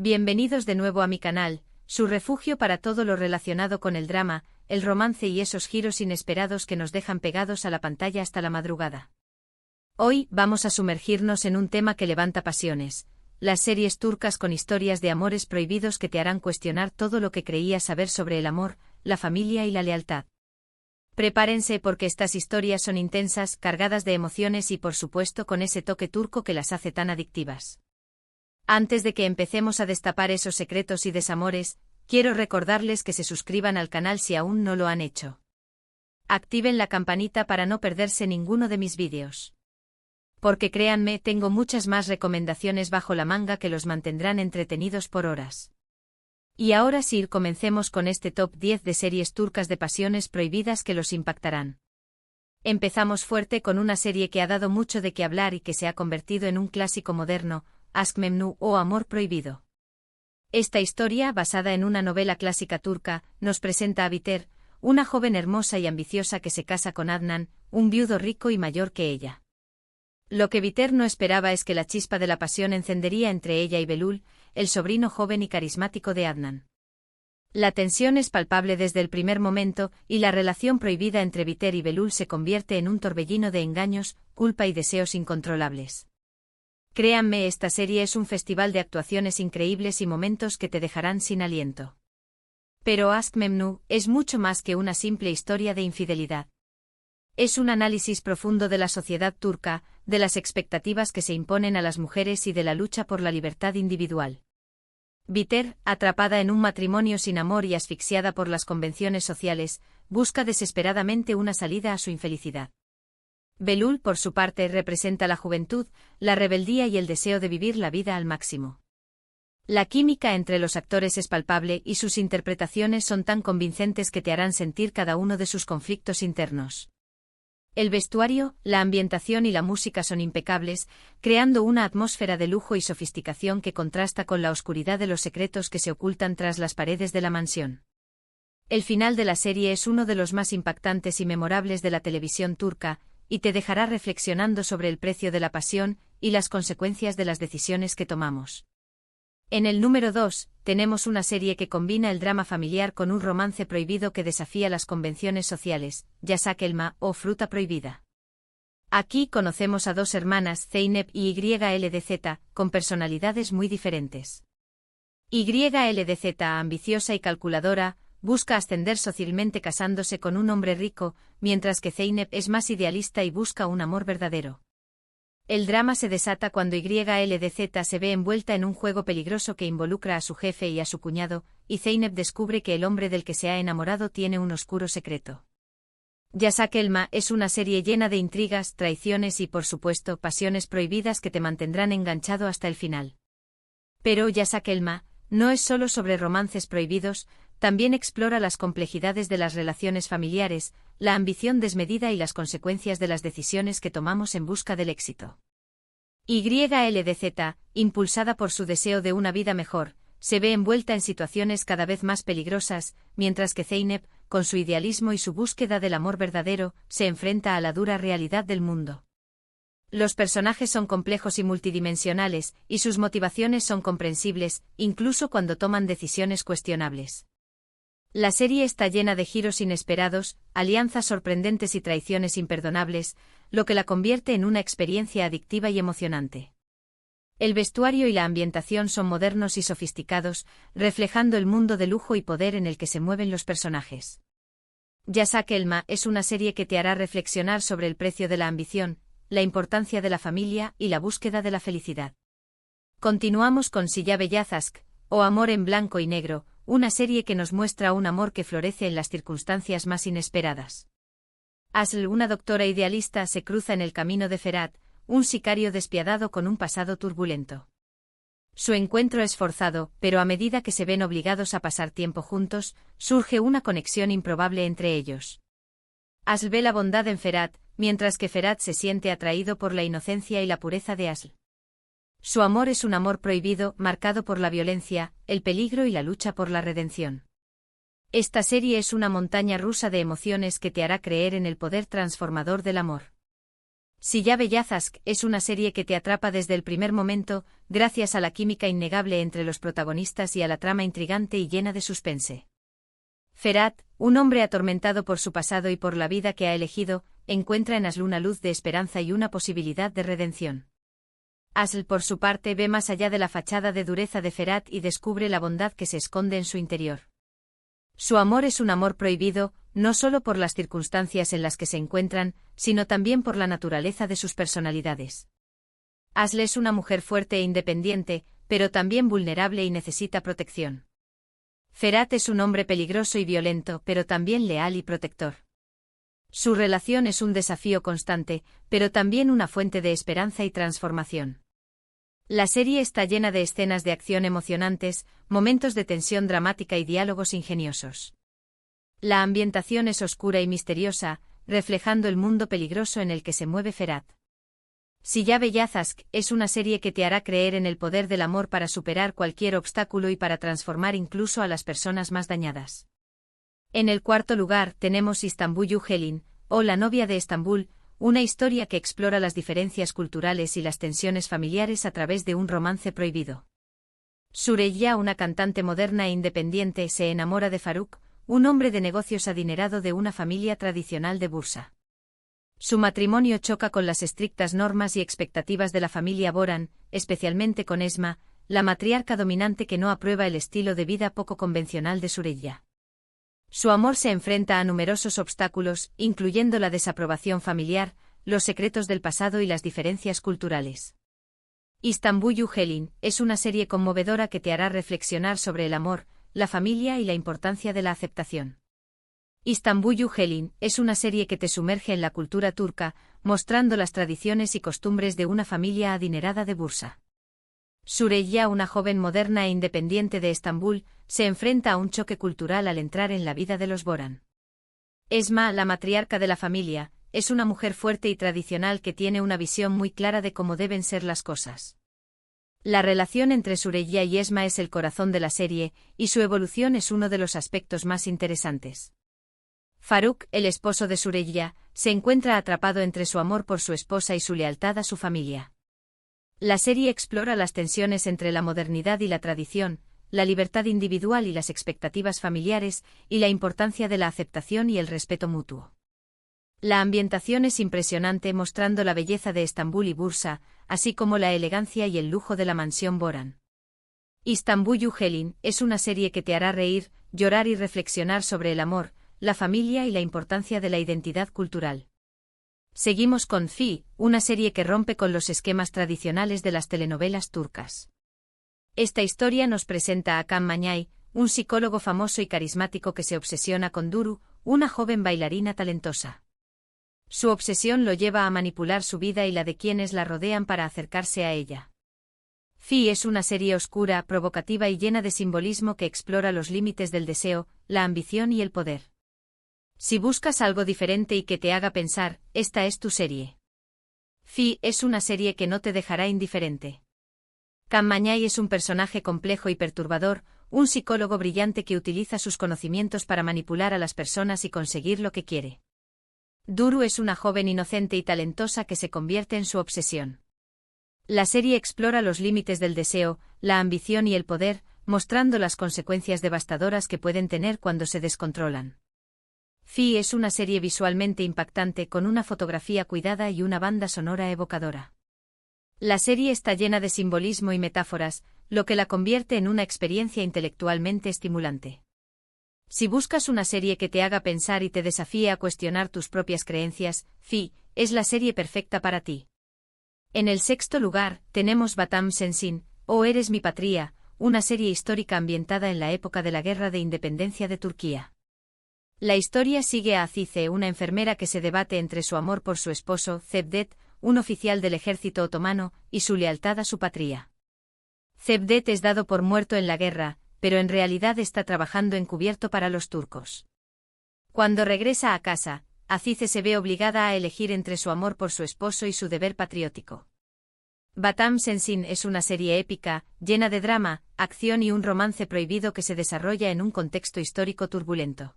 Bienvenidos de nuevo a mi canal, su refugio para todo lo relacionado con el drama, el romance y esos giros inesperados que nos dejan pegados a la pantalla hasta la madrugada. Hoy vamos a sumergirnos en un tema que levanta pasiones, las series turcas con historias de amores prohibidos que te harán cuestionar todo lo que creías saber sobre el amor, la familia y la lealtad. Prepárense porque estas historias son intensas, cargadas de emociones y por supuesto con ese toque turco que las hace tan adictivas. Antes de que empecemos a destapar esos secretos y desamores, quiero recordarles que se suscriban al canal si aún no lo han hecho. Activen la campanita para no perderse ninguno de mis vídeos. Porque créanme, tengo muchas más recomendaciones bajo la manga que los mantendrán entretenidos por horas. Y ahora sí, comencemos con este top 10 de series turcas de pasiones prohibidas que los impactarán. Empezamos fuerte con una serie que ha dado mucho de qué hablar y que se ha convertido en un clásico moderno, Aşk Memnu o Amor Prohibido. Esta historia, basada en una novela clásica turca, nos presenta a Biter, una joven hermosa y ambiciosa que se casa con Adnan, un viudo rico y mayor que ella. Lo que Biter no esperaba es que la chispa de la pasión encendería entre ella y Belul, el sobrino joven y carismático de Adnan. La tensión es palpable desde el primer momento, y la relación prohibida entre Biter y Belul se convierte en un torbellino de engaños, culpa y deseos incontrolables. Créanme, esta serie es un festival de actuaciones increíbles y momentos que te dejarán sin aliento. Pero Aşk Memnu es mucho más que una simple historia de infidelidad. Es un análisis profundo de la sociedad turca, de las expectativas que se imponen a las mujeres y de la lucha por la libertad individual. Biter, atrapada en un matrimonio sin amor y asfixiada por las convenciones sociales, busca desesperadamente una salida a su infelicidad. Belul, por su parte, representa la juventud, la rebeldía y el deseo de vivir la vida al máximo. La química entre los actores es palpable y sus interpretaciones son tan convincentes que te harán sentir cada uno de sus conflictos internos. El vestuario, la ambientación y la música son impecables, creando una atmósfera de lujo y sofisticación que contrasta con la oscuridad de los secretos que se ocultan tras las paredes de la mansión. El final de la serie es uno de los más impactantes y memorables de la televisión turca, y te dejará reflexionando sobre el precio de la pasión y las consecuencias de las decisiones que tomamos. En el número 2, tenemos una serie que combina el drama familiar con un romance prohibido que desafía las convenciones sociales, Yasak Elma o Fruta Prohibida. Aquí conocemos a dos hermanas, Zeynep y YLDZ, con personalidades muy diferentes. YLDZ, ambiciosa y calculadora, busca ascender socialmente casándose con un hombre rico, mientras que Zeynep es más idealista y busca un amor verdadero. El drama se desata cuando YLDZ se ve envuelta en un juego peligroso que involucra a su jefe y a su cuñado, y Zeynep descubre que el hombre del que se ha enamorado tiene un oscuro secreto. Yasak Elma es una serie llena de intrigas, traiciones y, por supuesto, pasiones prohibidas que te mantendrán enganchado hasta el final. Pero Yasak Elma no es solo sobre romances prohibidos, también explora las complejidades de las relaciones familiares, la ambición desmedida y las consecuencias de las decisiones que tomamos en busca del éxito. YLDZ, impulsada por su deseo de una vida mejor, se ve envuelta en situaciones cada vez más peligrosas, mientras que Zeynep, con su idealismo y su búsqueda del amor verdadero, se enfrenta a la dura realidad del mundo. Los personajes son complejos y multidimensionales, y sus motivaciones son comprensibles, incluso cuando toman decisiones cuestionables. La serie está llena de giros inesperados, alianzas sorprendentes y traiciones imperdonables, lo que la convierte en una experiencia adictiva y emocionante. El vestuario y la ambientación son modernos y sofisticados, reflejando el mundo de lujo y poder en el que se mueven los personajes. Yasak Elma es una serie que te hará reflexionar sobre el precio de la ambición, la importancia de la familia y la búsqueda de la felicidad. Continuamos con Siyah Beyaz Aşk, o Amor en Blanco y Negro, una serie que nos muestra un amor que florece en las circunstancias más inesperadas. Aslı, una doctora idealista, se cruza en el camino de Ferhat, un sicario despiadado con un pasado turbulento. Su encuentro es forzado, pero a medida que se ven obligados a pasar tiempo juntos, surge una conexión improbable entre ellos. Aslı ve la bondad en Ferhat, mientras que Ferhat se siente atraído por la inocencia y la pureza de Aslı. Su amor es un amor prohibido, marcado por la violencia, el peligro y la lucha por la redención. Esta serie es una montaña rusa de emociones que te hará creer en el poder transformador del amor. Silla Bellazask es una serie que te atrapa desde el primer momento, gracias a la química innegable entre los protagonistas y a la trama intrigante y llena de suspense. Ferhat, un hombre atormentado por su pasado y por la vida que ha elegido, encuentra en Asl una luz de esperanza y una posibilidad de redención. Asl, por su parte, ve más allá de la fachada de dureza de Ferhat y descubre la bondad que se esconde en su interior. Su amor es un amor prohibido, no solo por las circunstancias en las que se encuentran, sino también por la naturaleza de sus personalidades. Asl es una mujer fuerte e independiente, pero también vulnerable y necesita protección. Ferhat es un hombre peligroso y violento, pero también leal y protector. Su relación es un desafío constante, pero también una fuente de esperanza y transformación. La serie está llena de escenas de acción emocionantes, momentos de tensión dramática y diálogos ingeniosos. La ambientación es oscura y misteriosa, reflejando el mundo peligroso en el que se mueve Ferhat. Silla Bellazask es una serie que te hará creer en el poder del amor para superar cualquier obstáculo y para transformar incluso a las personas más dañadas. En el cuarto lugar tenemos Istanbullu Helin, o La novia de Estambul, una historia que explora las diferencias culturales y las tensiones familiares a través de un romance prohibido. Süreyya, una cantante moderna e independiente, se enamora de Faruk, un hombre de negocios adinerado de una familia tradicional de Bursa. Su matrimonio choca con las estrictas normas y expectativas de la familia Boran, especialmente con Esma, la matriarca dominante que no aprueba el estilo de vida poco convencional de Süreyya. Su amor se enfrenta a numerosos obstáculos, incluyendo la desaprobación familiar, los secretos del pasado y las diferencias culturales. Istanbullu Helin es una serie conmovedora que te hará reflexionar sobre el amor, la familia y la importancia de la aceptación. Istanbullu Helin es una serie que te sumerge en la cultura turca, mostrando las tradiciones y costumbres de una familia adinerada de Bursa. Süreyya, una joven moderna e independiente de Estambul, se enfrenta a un choque cultural al entrar en la vida de los Boran. Esma, la matriarca de la familia, es una mujer fuerte y tradicional que tiene una visión muy clara de cómo deben ser las cosas. La relación entre Süreyya y Esma es el corazón de la serie, y su evolución es uno de los aspectos más interesantes. Faruk, el esposo de Süreyya, se encuentra atrapado entre su amor por su esposa y su lealtad a su familia. La serie explora las tensiones entre la modernidad y la tradición, la libertad individual y las expectativas familiares, y la importancia de la aceptación y el respeto mutuo. La ambientación es impresionante, mostrando la belleza de Estambul y Bursa, así como la elegancia y el lujo de la mansión Boran. Istanbullu Helin es una serie que te hará reír, llorar y reflexionar sobre el amor, la familia y la importancia de la identidad cultural. Seguimos con Fi, una serie que rompe con los esquemas tradicionales de las telenovelas turcas. Esta historia nos presenta a Kaan Mañay, un psicólogo famoso y carismático que se obsesiona con Duru, una joven bailarina talentosa. Su obsesión lo lleva a manipular su vida y la de quienes la rodean para acercarse a ella. Fi es una serie oscura, provocativa y llena de simbolismo que explora los límites del deseo, la ambición y el poder. Si buscas algo diferente y que te haga pensar, esta es tu serie. Fi es una serie que no te dejará indiferente. Kaan Mañay es un personaje complejo y perturbador, un psicólogo brillante que utiliza sus conocimientos para manipular a las personas y conseguir lo que quiere. Duru es una joven inocente y talentosa que se convierte en su obsesión. La serie explora los límites del deseo, la ambición y el poder, mostrando las consecuencias devastadoras que pueden tener cuando se descontrolan. Fi es una serie visualmente impactante con una fotografía cuidada y una banda sonora evocadora. La serie está llena de simbolismo y metáforas, lo que la convierte en una experiencia intelectualmente estimulante. Si buscas una serie que te haga pensar y te desafíe a cuestionar tus propias creencias, Fi es la serie perfecta para ti. En el sexto lugar, tenemos Batam Sensin, o Eres mi patria, una serie histórica ambientada en la época de la Guerra de Independencia de Turquía. La historia sigue a Azize, una enfermera que se debate entre su amor por su esposo, Cevdet, un oficial del ejército otomano, y su lealtad a su patria. Cevdet es dado por muerto en la guerra, pero en realidad está trabajando encubierto para los turcos. Cuando regresa a casa, Azize se ve obligada a elegir entre su amor por su esposo y su deber patriótico. Batam Sensin es una serie épica, llena de drama, acción y un romance prohibido que se desarrolla en un contexto histórico turbulento.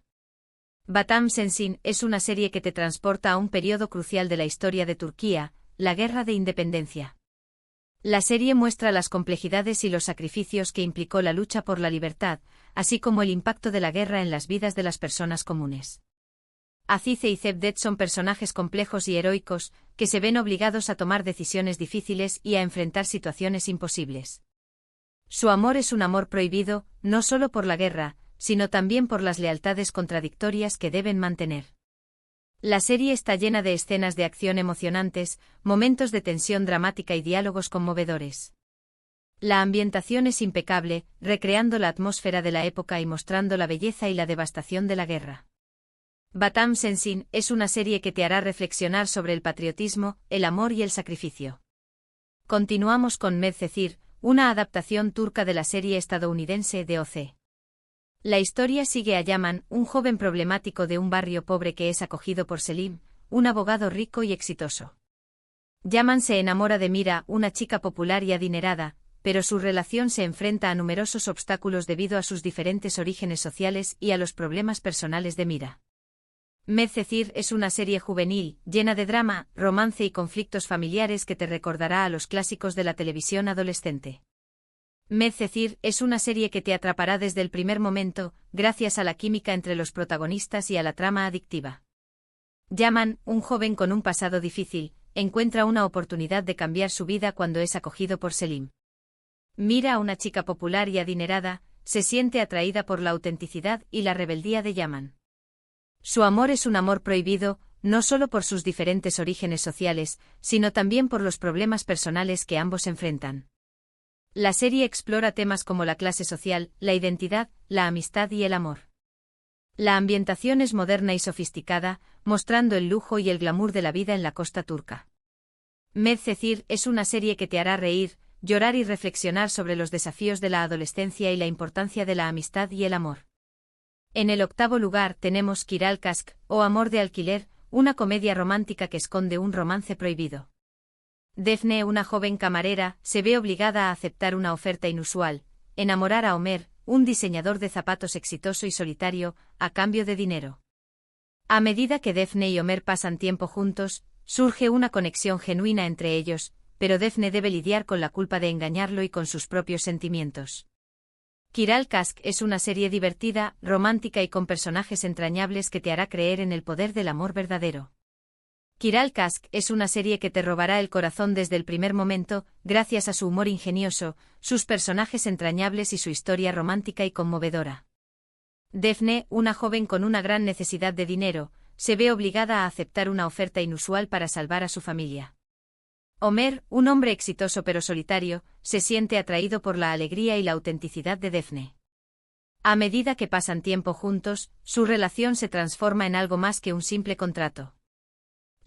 Batam Sensin es una serie que te transporta a un periodo crucial de la historia de Turquía, la Guerra de Independencia. La serie muestra las complejidades y los sacrificios que implicó la lucha por la libertad, así como el impacto de la guerra en las vidas de las personas comunes. Azize y Cevdet son personajes complejos y heroicos, que se ven obligados a tomar decisiones difíciles y a enfrentar situaciones imposibles. Su amor es un amor prohibido, no solo por la guerra, sino también por las lealtades contradictorias que deben mantener. La serie está llena de escenas de acción emocionantes, momentos de tensión dramática y diálogos conmovedores. La ambientación es impecable, recreando la atmósfera de la época y mostrando la belleza y la devastación de la guerra. Batam Sensin es una serie que te hará reflexionar sobre el patriotismo, el amor y el sacrificio. Continuamos con Medcezir, una adaptación turca de la serie estadounidense de OC. La historia sigue a Yaman, un joven problemático de un barrio pobre que es acogido por Selim, un abogado rico y exitoso. Yaman se enamora de Mira, una chica popular y adinerada, pero su relación se enfrenta a numerosos obstáculos debido a sus diferentes orígenes sociales y a los problemas personales de Mira. Medcezir es una serie juvenil, llena de drama, romance y conflictos familiares que te recordará a los clásicos de la televisión adolescente. Medcezir es una serie que te atrapará desde el primer momento, gracias a la química entre los protagonistas y a la trama adictiva. Yaman, un joven con un pasado difícil, encuentra una oportunidad de cambiar su vida cuando es acogido por Selim. Mira, una chica popular y adinerada, se siente atraída por la autenticidad y la rebeldía de Yaman. Su amor es un amor prohibido, no solo por sus diferentes orígenes sociales, sino también por los problemas personales que ambos enfrentan. La serie explora temas como la clase social, la identidad, la amistad y el amor. La ambientación es moderna y sofisticada, mostrando el lujo y el glamour de la vida en la costa turca. Medcezir es una serie que te hará reír, llorar y reflexionar sobre los desafíos de la adolescencia y la importancia de la amistad y el amor. En el octavo lugar tenemos Kiral Kask, o Amor de Alquiler, una comedia romántica que esconde un romance prohibido. Defne, una joven camarera, se ve obligada a aceptar una oferta inusual, enamorar a Omer, un diseñador de zapatos exitoso y solitario, a cambio de dinero. A medida que Defne y Omer pasan tiempo juntos, surge una conexión genuina entre ellos, pero Defne debe lidiar con la culpa de engañarlo y con sus propios sentimientos. Kiral Kask es una serie divertida, romántica y con personajes entrañables que te hará creer en el poder del amor verdadero. Kiral Kask es una serie que te robará el corazón desde el primer momento, gracias a su humor ingenioso, sus personajes entrañables y su historia romántica y conmovedora. Defne, una joven con una gran necesidad de dinero, se ve obligada a aceptar una oferta inusual para salvar a su familia. Omer, un hombre exitoso pero solitario, se siente atraído por la alegría y la autenticidad de Defne. A medida que pasan tiempo juntos, su relación se transforma en algo más que un simple contrato.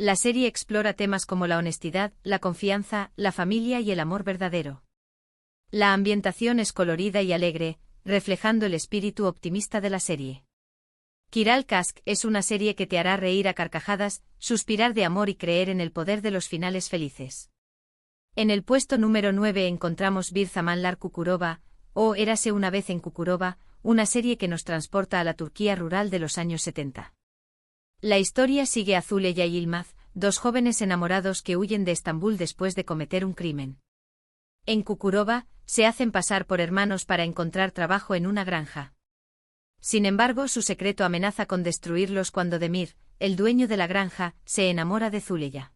La serie explora temas como la honestidad, la confianza, la familia y el amor verdadero. La ambientación es colorida y alegre, reflejando el espíritu optimista de la serie. Kiral Kask es una serie que te hará reír a carcajadas, suspirar de amor y creer en el poder de los finales felices. En el puesto número 9 encontramos Bir Zamanlar Kukurova, o Érase una vez en Kukurova, una serie que nos transporta a la Turquía rural de los años 70. La historia sigue a Zuleya y Yilmaz, dos jóvenes enamorados que huyen de Estambul después de cometer un crimen. En Kukurova, se hacen pasar por hermanos para encontrar trabajo en una granja. Sin embargo, su secreto amenaza con destruirlos cuando Demir, el dueño de la granja, se enamora de Zuleya.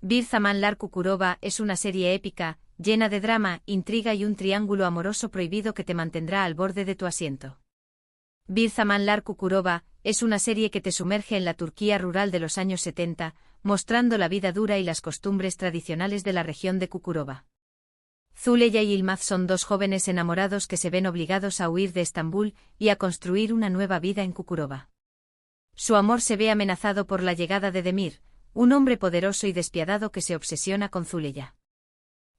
Bir Zamanlar Kukurova es una serie épica, llena de drama, intriga y un triángulo amoroso prohibido que te mantendrá al borde de tu asiento. Bir Zamanlar Kukurova es una serie que te sumerge en la Turquía rural de los años 70, mostrando la vida dura y las costumbres tradicionales de la región de Kukurova. Zuleya y Yilmaz son dos jóvenes enamorados que se ven obligados a huir de Estambul y a construir una nueva vida en Kukurova. Su amor se ve amenazado por la llegada de Demir, un hombre poderoso y despiadado que se obsesiona con Zuleya.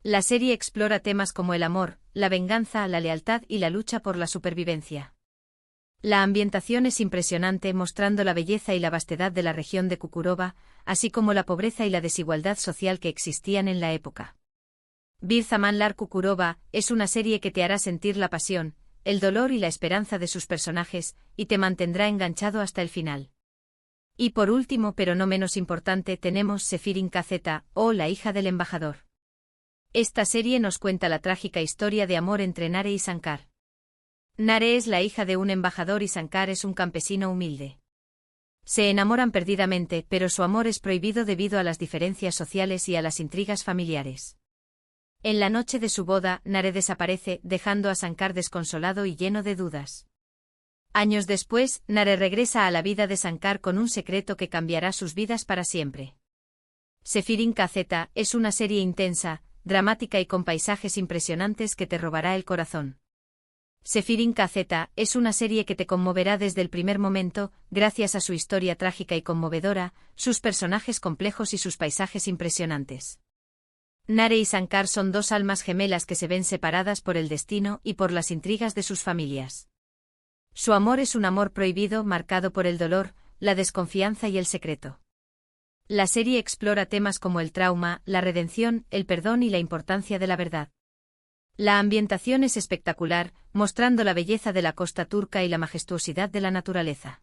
La serie explora temas como el amor, la venganza, la lealtad y la lucha por la supervivencia. La ambientación es impresionante, mostrando la belleza y la vastedad de la región de Kukurova, así como la pobreza y la desigualdad social que existían en la época. Bir Zamanlar Kukurova es una serie que te hará sentir la pasión, el dolor y la esperanza de sus personajes, y te mantendrá enganchado hasta el final. Y por último, pero no menos importante, tenemos Sefirin KZ, o la hija del embajador. Esta serie nos cuenta la trágica historia de amor entre Nare y Sankar. Nare es la hija de un embajador y Sankar es un campesino humilde. Se enamoran perdidamente, pero su amor es prohibido debido a las diferencias sociales y a las intrigas familiares. En la noche de su boda, Nare desaparece, dejando a Sankar desconsolado y lleno de dudas. Años después, Nare regresa a la vida de Sankar con un secreto que cambiará sus vidas para siempre. Sefirin KZ es una serie intensa, dramática y con paisajes impresionantes que te robará el corazón. Sefirin KZ es una serie que te conmoverá desde el primer momento, gracias a su historia trágica y conmovedora, sus personajes complejos y sus paisajes impresionantes. Nare y Sankar son dos almas gemelas que se ven separadas por el destino y por las intrigas de sus familias. Su amor es un amor prohibido marcado por el dolor, la desconfianza y el secreto. La serie explora temas como el trauma, la redención, el perdón y la importancia de la verdad. La ambientación es espectacular, mostrando la belleza de la costa turca y la majestuosidad de la naturaleza.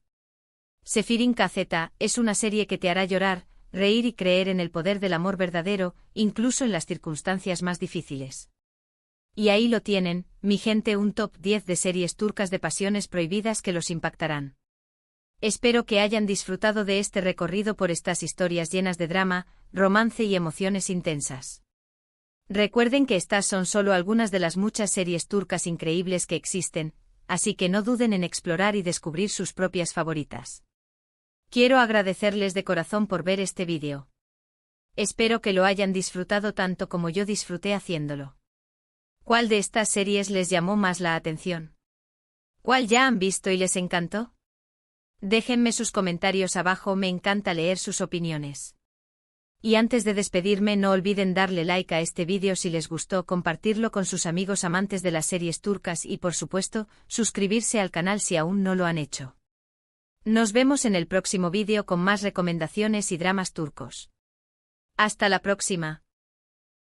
Sefirin KZ es una serie que te hará llorar, reír y creer en el poder del amor verdadero, incluso en las circunstancias más difíciles. Y ahí lo tienen, mi gente, un top 10 de series turcas de pasiones prohibidas que los impactarán. Espero que hayan disfrutado de este recorrido por estas historias llenas de drama, romance y emociones intensas. Recuerden que estas son solo algunas de las muchas series turcas increíbles que existen, así que no duden en explorar y descubrir sus propias favoritas. Quiero agradecerles de corazón por ver este vídeo. Espero que lo hayan disfrutado tanto como yo disfruté haciéndolo. ¿Cuál de estas series les llamó más la atención? ¿Cuál ya han visto y les encantó? Déjenme sus comentarios abajo, me encanta leer sus opiniones. Y antes de despedirme, no olviden darle like a este vídeo si les gustó, compartirlo con sus amigos amantes de las series turcas y, por supuesto, suscribirse al canal si aún no lo han hecho. Nos vemos en el próximo vídeo con más recomendaciones y dramas turcos. Hasta la próxima.